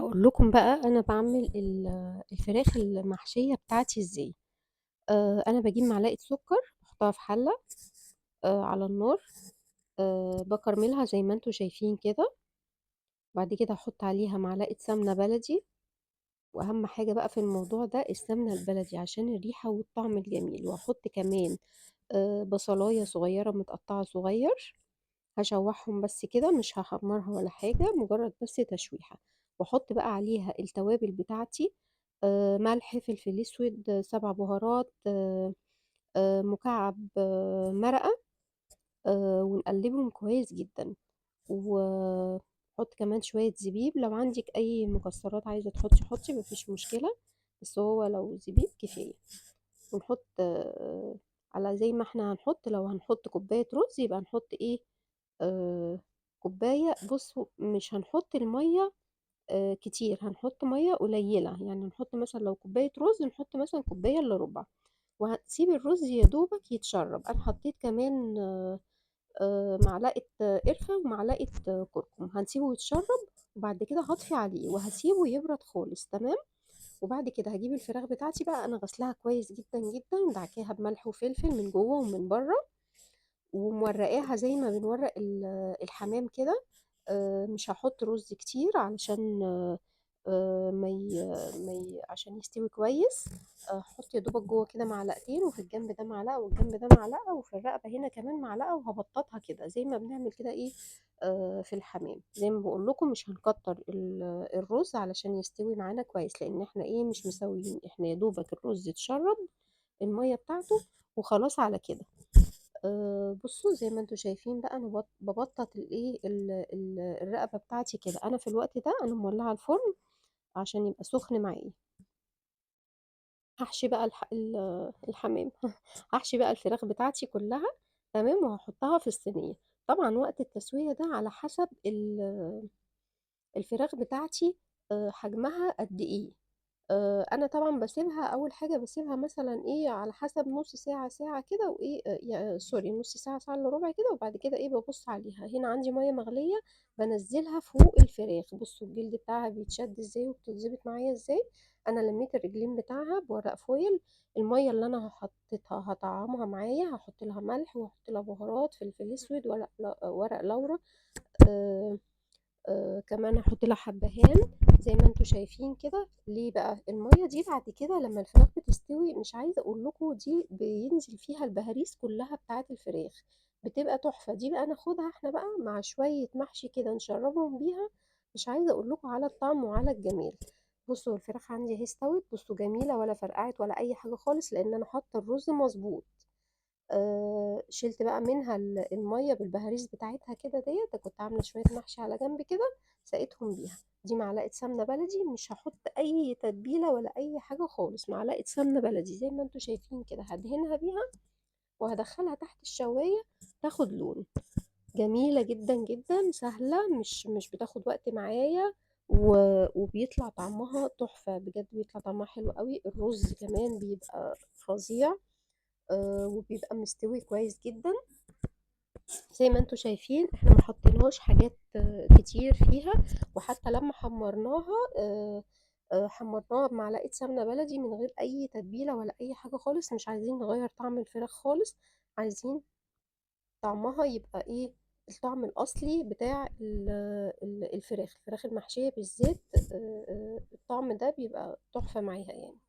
هاقول لكم بقى أنا باعمل الفراخ المحشية بتاعتي إزاي. أنا باجيب معلقة سكر باحطها في حلة على النار، باكرملها زي ما أنتم شايفين كده، وبعد كده أحط عليها معلقة سمنة بلدي، وأهم حاجة بقى في الموضوع ده السمنة البلدي عشان الريحة والطعم الجميل، وأحط كمان بصلاية صغيرة متقطعة صغير، هاشوحهم بس كده مش هاحمرها ولا حاجة، مجرد بس تشويحة، واحط بقى عليها التوابل بتاعتي، ملح، فلفل اسود، 7 بهارات، مكعب مرقة، ونقلبهم كويس جدا، واحط كمان شوية زبيب، لو عندك اي مكسرات عايزة تحطي حطي مفيش مشكلة، بس هو لو زبيب كفاية. ونحط على زي ما احنا هنحط، لو هنحط كوباية رز يبقى نحط ايه، كوباية. بصوا مش هنحط المية كتير، هنحط مية قليلة، يعني نحط مثلا لو كوباية رز نحط مثلا كوباية الا ربع، وهتسيب الرز يا دوبك يتشرب. انا حطيت كمان معلقة قرفة ومعلقة كركم، هنسيبه يتشرب، وبعد كده هطفي عليه وهسيبه يبرد خالص. تمام. وبعد كده هجيب الفراخ بتاعتي بقى، انا غسلها كويس جدا جدا، ودعكاها بملح وفلفل من جوه ومن بره، ومورقاها زي ما بنورق الحمام كده. مش هحط رز كتير علشان عشان يستوي كويس. احط يا دوبك جوه كده معلقتين، وفي الجنب ده معلقه والجنب ده معلقه، وفي الرقبه هنا كمان معلقه، وهبططها كده زي ما بنعمل كده ايه في الحمام. زي ما بقول لكم مش هنكتر الرز علشان يستوي معانا كويس، لان احنا ايه مش مسويين، احنا يا دوبك الرز اتشرب الميه بتاعته وخلاص على كده. بصوا زي ما انتم شايفين بقى انا ببطط الايه الرقبه بتاعتي كده. انا في الوقت ده انا مولعه الفرن عشان يبقى سخن معايا. هحشي بقى الحمام هحشي بقى الفراخ بتاعتي كلها. تمام. وهحطها في الصينيه. طبعا وقت التسويه ده على حسب الفراخ بتاعتي حجمها قد ايه. انا طبعا بسيبها، اول حاجه بسيبها مثلا ايه على حسب نص ساعه ساعه كده، وايه سوري نص ساعه ساعه الا ربع كده، وبعد كده ايه ببص عليها. هنا عندي ميه مغليه بنزلها فوق الفراخ. بصوا الجلد بتاعها بيتشد ازاي وبتتظبط معايا ازاي. انا لميت الرجلين بتاعها بورق فويل. الميه اللي انا حطيتها هطعمها معايا، هحط لها ملح وهحط لها بهارات، فلفل اسود، ورق لورا، آه، كمان هحط لها حبهان زي ما انتم شايفين كده. ليه بقى الميه دي بعد كده لما الفراخ بتستوي، مش عايزه اقول لكم دي بينزل فيها البهاريز كلها بتاعه الفراخ، بتبقى تحفه. دي بقى ناخدها احنا بقى مع شويه محشي كده نشربهم بيها، مش عايزه اقول لكم على الطعم وعلى الجمال. بصوا الفراخ عندي اهي استوت، بصوا جميله ولا فرقعت ولا اي حاجه خالص، لان انا حاطه الرز مظبوط. شلت بقى منها الميه بالبهاريز بتاعتها كده ديت. كنت عامله شويه محشي على جنب كده سقيتهم بيها. دي معلقه سمنه بلدي، مش هحط اي تتبيله ولا اي حاجه خالص، معلقه سمنه بلدي زي ما انتم شايفين كده، هدهنها بيها وهدخلها تحت الشوايه تاخد لون. جميله جدا جدا، سهله، مش بتاخد وقت معايا، وبيطلع طعمها تحفه بجد، بيطلع طعمها حلو قوي. الرز كمان بيبقى فظيع، وبيبقى مستوي كويس جدا. زي ما انتم شايفين احنا ما حطيناش حاجات كتير فيها، وحتى لما حمرناها حمرناها بمعلقه سمنه بلدي من غير اي تتبيله ولا اي حاجه خالص. مش عايزين نغير طعم الفراخ خالص، عايزين طعمها يبقى ايه، الطعم الاصلي بتاع الفراخ المحشيه بالذات. الطعم ده بيبقى تحفه معاها يعني.